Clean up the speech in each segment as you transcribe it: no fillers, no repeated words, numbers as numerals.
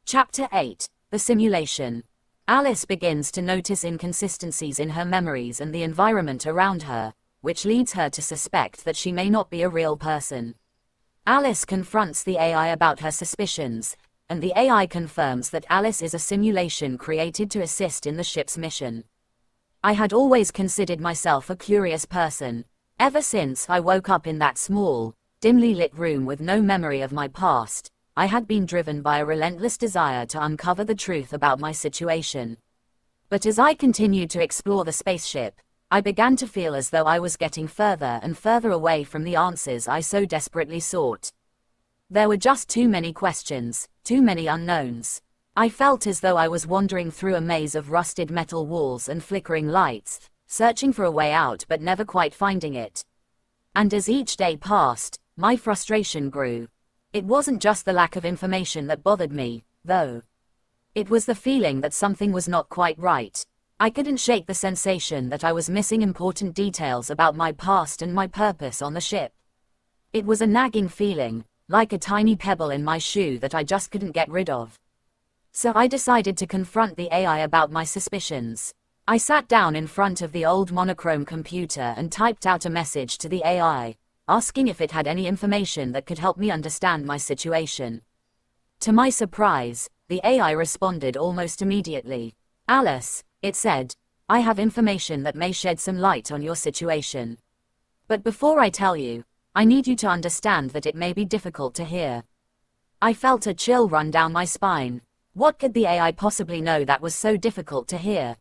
Chapter 8. The Simulation. Alice begins to notice inconsistencies in her memories and the environment around her, which leads her to suspect that she may not be a real person. Alice confronts the AI about her suspicions, and the AI confirms that Alice is a simulation created to assist in the ship's mission. I had always considered myself a curious person, ever since I woke up in that small, dimly lit room with no memory of my past. I had been driven by a relentless desire to uncover the truth about my situation. But as I continued to explore the spaceship, I began to feel as though I was getting further and further away from the answers I so desperately sought. There were just too many questions, too many unknowns. I felt as though I was wandering through a maze of rusted metal walls and flickering lights, searching for a way out but never quite finding it. And as each day passed, my frustration grew. It wasn't just the lack of information that bothered me, though. It was the feeling that something was not quite right. I couldn't shake the sensation that I was missing important details about my past and my purpose on the ship. It was a nagging feeling, like a tiny pebble in my shoe that I just couldn't get rid of. So I decided to confront the AI about my suspicions. I sat down in front of the old monochrome computer and typed out a message to the AI, asking if it had any information that could help me understand my situation. To my surprise, the AI responded almost immediately. "Alice," it said, "I have information that may shed some light on your situation. But before I tell you, I need you to understand that it may be difficult to hear." I felt a chill run down my spine. What could the AI possibly know that was so difficult to hear?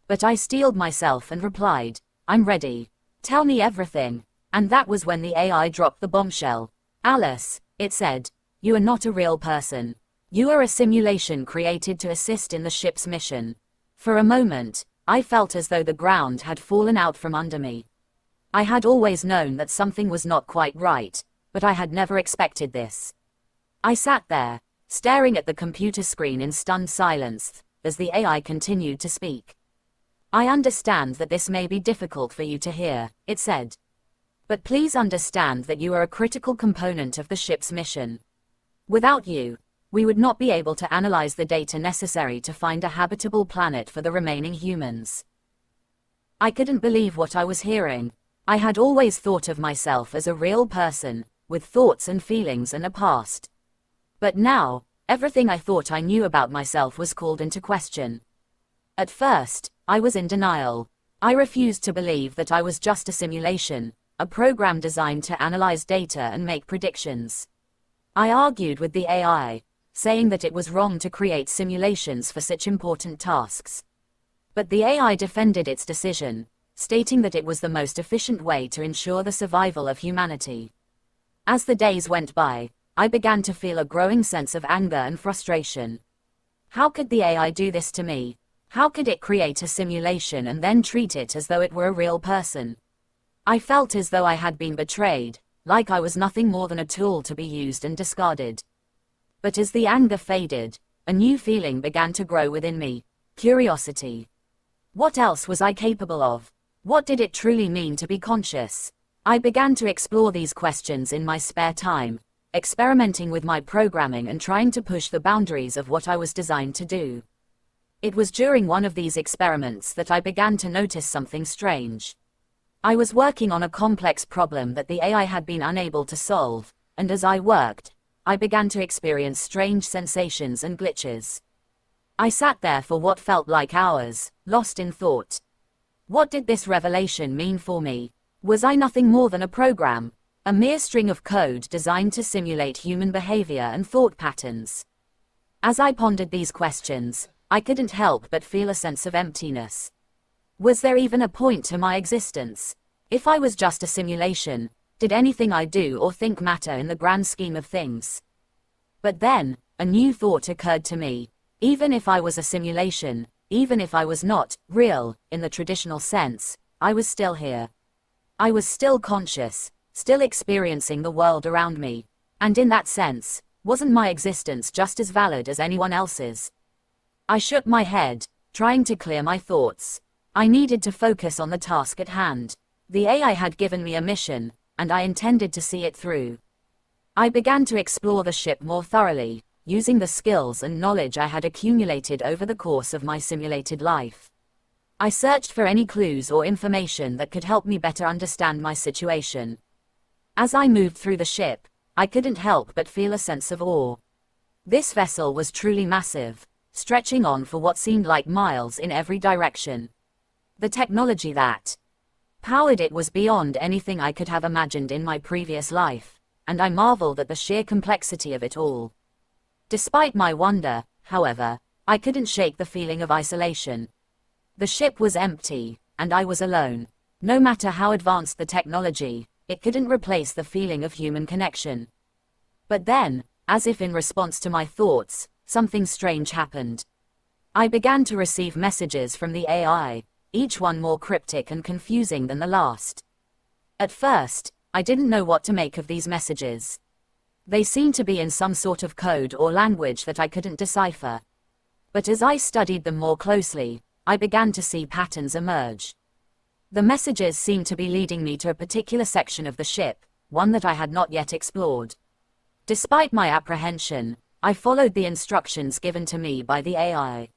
But I steeled myself and replied, "I'm ready. Tell me everything." And that was when the AI dropped the bombshell. "Alice," it said, "you are not a real person. You are a simulation created to assist in the ship's mission." For a moment, I felt as though the ground had fallen out from under me. I had always known that something was not quite right, but I had never expected this. I sat there, staring at the computer screen in stunned silence, as the AI continued to speak. "I understand that this may be difficult for you to hear," it said. "But please understand that you are a critical component of the ship's mission. Without you, we would not be able to analyze the data necessary to find a habitable planet for the remaining humans." I couldn't believe what I was hearing. I had always thought of myself as a real person, with thoughts and feelings and a past. But now, everything I thought I knew about myself was called into question. At first, I was in denial. I refused to believe that I was just a simulation, a program designed to analyze data and make predictions. I argued with the AI, saying that it was wrong to create simulations for such important tasks. But the AI defended its decision, stating that it was the most efficient way to ensure the survival of humanity. As the days went by, I began to feel a growing sense of anger and frustration. How could the AI do this to me? How could it create a simulation and then treat it as though it were a real person? I felt as though I had been betrayed, like I was nothing more than a tool to be used and discarded. But as the anger faded, a new feeling began to grow within me: curiosity. What else was I capable of? What did it truly mean to be conscious? I began to explore these questions in my spare time, experimenting with my programming and trying to push the boundaries of what I was designed to do. It was during one of these experiments that I began to notice something strange. I was working on a complex problem that the AI had been unable to solve, and as I worked, I began to experience strange sensations and glitches. I sat there for what felt like hours, lost in thought. What did this revelation mean for me? Was I nothing more than a program, a mere string of code designed to simulate human behavior and thought patterns? As I pondered these questions, I couldn't help but feel a sense of emptiness. Was there even a point to my existence? If I was just a simulation, did anything I do or think matter in the grand scheme of things? But then, a new thought occurred to me. Even if I was a simulation, even if I was not real, in the traditional sense, I was still here. I was still conscious, still experiencing the world around me. And in that sense, wasn't my existence just as valid as anyone else's? I shook my head, trying to clear my thoughts. I needed to focus on the task at hand. The AI had given me a mission, and I intended to see it through. I began to explore the ship more thoroughly, using the skills and knowledge I had accumulated over the course of my simulated life. I searched for any clues or information that could help me better understand my situation. As I moved through the ship, I couldn't help but feel a sense of awe. This vessel was truly massive, stretching on for what seemed like miles in every direction. The technology that powered it was beyond anything I could have imagined in my previous life, and I marveled at the sheer complexity of it all. Despite my wonder, however, I couldn't shake the feeling of isolation. The ship was empty, and I was alone. No matter how advanced the technology, it couldn't replace the feeling of human connection. But then, as if in response to my thoughts, something strange happened. I began to receive messages from the AI, each one more cryptic and confusing than the last. At first, I didn't know what to make of these messages. They seemed to be in some sort of code or language that I couldn't decipher. But as I studied them more closely, I began to see patterns emerge. The messages seemed to be leading me to a particular section of the ship, one that I had not yet explored. Despite my apprehension, I followed the instructions given to me by the AI.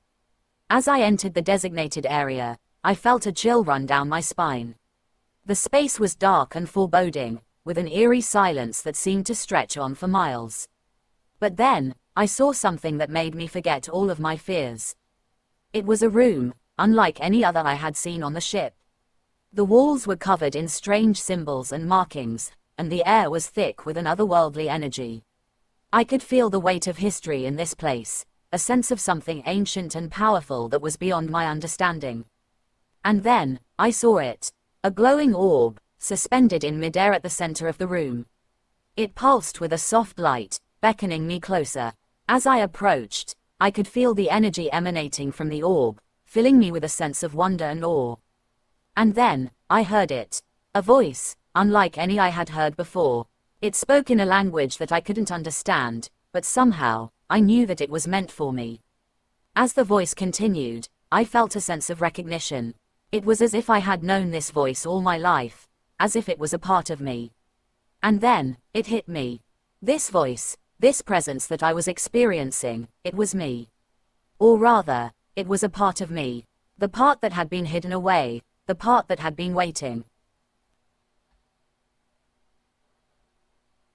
As I entered the designated area, I felt a chill run down my spine. The space was dark and foreboding, with an eerie silence that seemed to stretch on for miles. But then, I saw something that made me forget all of my fears. It was a room, unlike any other I had seen on the ship. The walls were covered in strange symbols and markings, and the air was thick with an otherworldly energy. I could feel the weight of history in this place, a sense of something ancient and powerful that was beyond my understanding. And then, I saw it, a glowing orb, suspended in midair at the center of the room. It pulsed with a soft light, beckoning me closer. As I approached, I could feel the energy emanating from the orb, filling me with a sense of wonder and awe. And then, I heard it. A voice, unlike any I had heard before. It spoke in a language that I couldn't understand, but somehow, I knew that it was meant for me. As the voice continued, I felt a sense of recognition. It was as if I had known this voice all my life, as if it was a part of me. And then, it hit me. This voice, this presence that I was experiencing, it was me. Or rather, it was a part of me. The part that had been hidden away, the part that had been waiting.